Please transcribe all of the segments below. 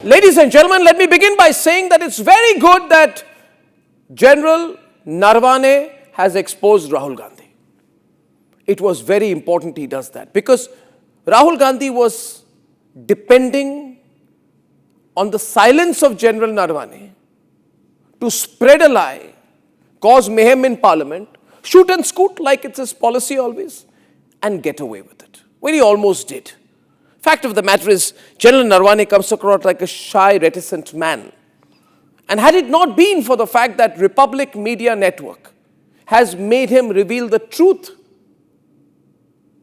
Ladies and gentlemen, let me begin by saying that it's very good that General Naravane has exposed Rahul Gandhi. It was very important he does that because Rahul Gandhi was depending on the silence of General Naravane to spread a lie, cause mayhem in Parliament, shoot and scoot like it's his policy always, and get away with it. Well, he almost did. Fact of the matter is, General Naravane comes across like a shy, reticent man. And had it not been for the fact that Republic Media Network has made him reveal the truth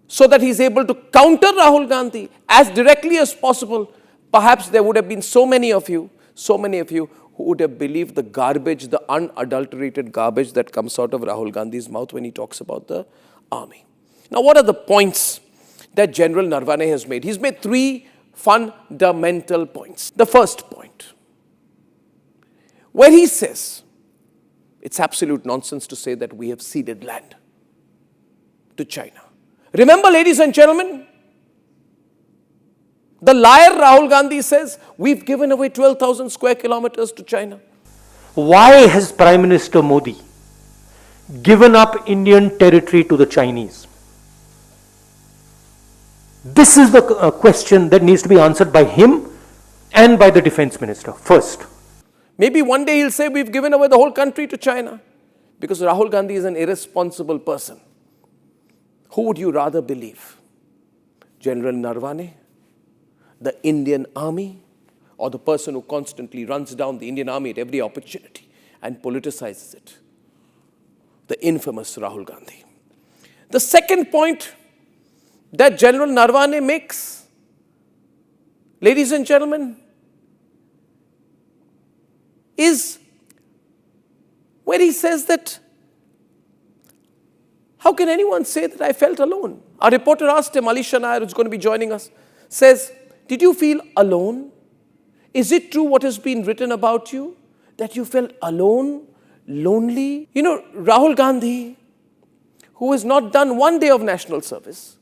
so that he's able to counter Rahul Gandhi as directly as possible, perhaps there would have been so many of you who would have believed the garbage, the unadulterated garbage that comes out of Rahul Gandhi's mouth when he talks about the army. Now, what are the points that General Naravane has made? He's made three fundamental points. The first point, where he says, it's absolute nonsense to say that we have ceded land to China. Remember, ladies and gentlemen, the liar Rahul Gandhi says, we've given away 12,000 square kilometers to China. Why has Prime Minister Modi given up Indian territory to the Chinese? This is the question that needs to be answered by him and by the defense minister first. Maybe one day he'll say we've given away the whole country to China, because Rahul Gandhi is an irresponsible person. Who would you rather believe? General Naravane, the Indian army, or the person who constantly runs down the Indian army at every opportunity and politicizes it? The infamous Rahul Gandhi. The second point that General Naravane makes, ladies and gentlemen, is where he says that, how can anyone say that I felt alone? Our reporter asked him, Alisha Nair, who's going to be joining us, says, did you feel alone? Is it true what has been written about you, that you felt alone, lonely? You know, Rahul Gandhi, who has not done one day of national service,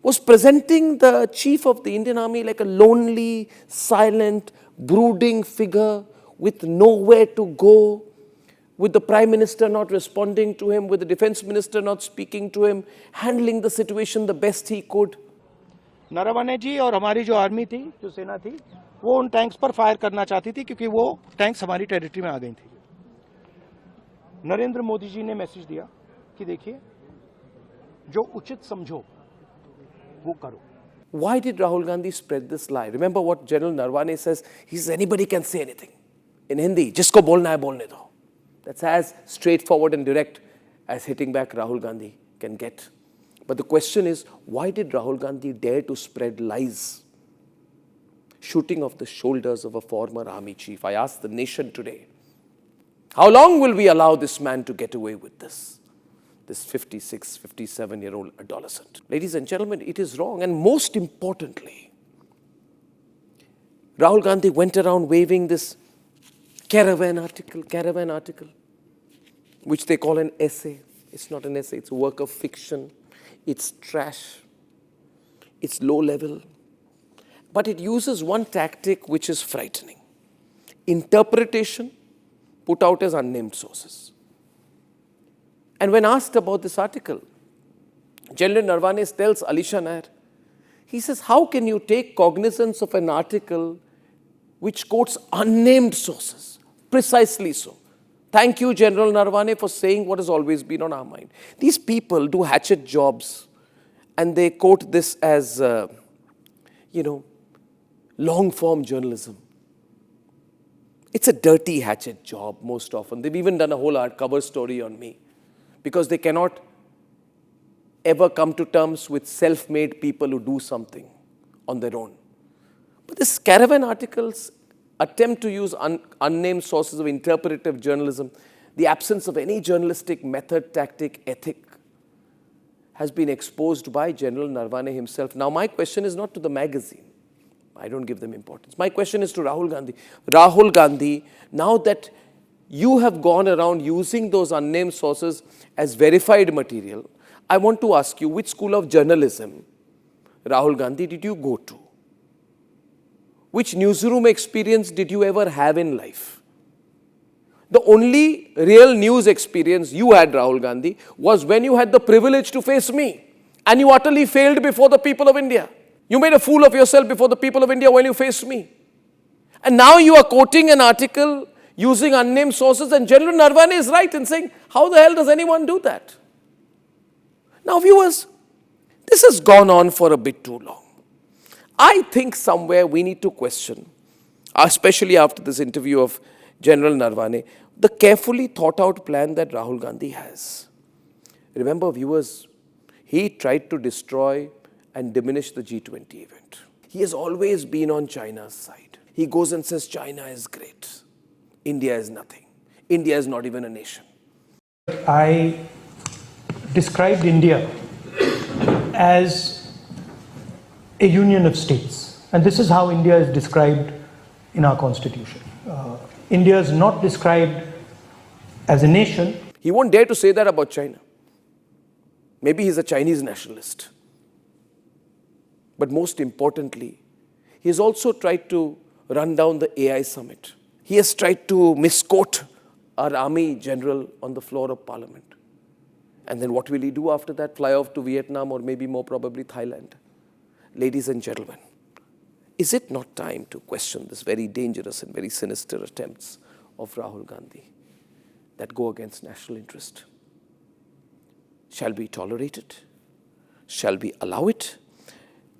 was presenting the chief of the Indian army like a lonely, silent, brooding figure with nowhere to go, with the prime minister not responding to him, with the defense minister not speaking to him, handling the situation the best he could. Naravane जी और हमारी जो army थी, जो सेना थी, वो उन tanks पर फायर करना चाहती थी क्योंकि वो टैंक्स हमारी टेरिटरी में आ गई थी. नरेंद्र मोदी जी ने मैसेज दिया कि देखिए, जो उचित समझो वो करो. Why did Rahul Gandhi spread this lie? Remember what General Naravane says? He says anybody can say anything. In Hindi, jisko bolna hai bolne do. That's as straightforward and direct as hitting back Rahul Gandhi can get. But the question is, why did Rahul Gandhi dare to spread lies? Shooting off the shoulders of a former army chief. I ask the nation today, how long will we allow this man to get away with this? This 56, 57-year-old adolescent. Ladies and gentlemen, it is wrong. And most importantly, Rahul Gandhi went around waving this caravan article, which they call an essay. It's not an essay, it's a work of fiction. It's trash. It's low level. But it uses one tactic which is frightening. Interpretation put out as unnamed sources. And when asked about this article, General Naravane tells Alisha Nair, he says, how can you take cognizance of an article which quotes unnamed sources? Precisely so. Thank you, General Naravane, for saying what has always been on our mind. These people do hatchet jobs and they quote this as, long-form journalism. It's a dirty hatchet job most often. They've even done a whole cover story on me because they cannot ever come to terms with self-made people who do something on their own. But this caravan articles attempt to use unnamed sources of interpretive journalism, the absence of any journalistic method, tactic, ethic, has been exposed by General Naravane himself. Now, my question is not to the magazine. I don't give them importance. My question is to Rahul Gandhi. Rahul Gandhi, now that you have gone around using those unnamed sources as verified material, I want to ask you, which school of journalism, Rahul Gandhi, did you go to? which newsroom experience did you ever have in life? The only real news experience you had, Rahul Gandhi, was when you had the privilege to face me. And you utterly failed before the people of India. You made a fool of yourself before the people of India when you faced me. And now you are quoting an article using unnamed sources, and General Naravane is right in saying, how the hell does anyone do that? Now, viewers, this has gone on for a bit too long. I think somewhere we need to question, especially after this interview of General Naravane, the carefully thought out plan that Rahul Gandhi has. Remember, viewers, he tried to destroy and diminish the G20 event. He has always been on China's side. He goes and says China is great. India is nothing. India is not even a nation. I described India as a union of states, and this is how India is described in our constitution. India is not described as a nation. He won't dare to say that about China. Maybe he's a Chinese nationalist. But most importantly, he has also tried to run down the AI summit. He has tried to misquote our army general on the floor of parliament. And then what will he do after that? Fly off to Vietnam or maybe more probably Thailand. Ladies and gentlemen, is it not time to question this very dangerous and very sinister attempts of Rahul Gandhi that go against national interest? Shall we tolerate it? Shall we allow it?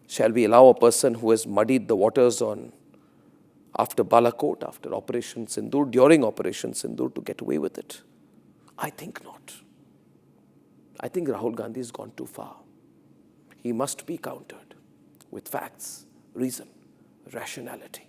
Shall we allow a person who has muddied the waters after Balakot, after Operation Sindoor, during Operation Sindoor, to get away with it? I think not. I think Rahul Gandhi has gone too far. He must be countered with facts, reason, rationality.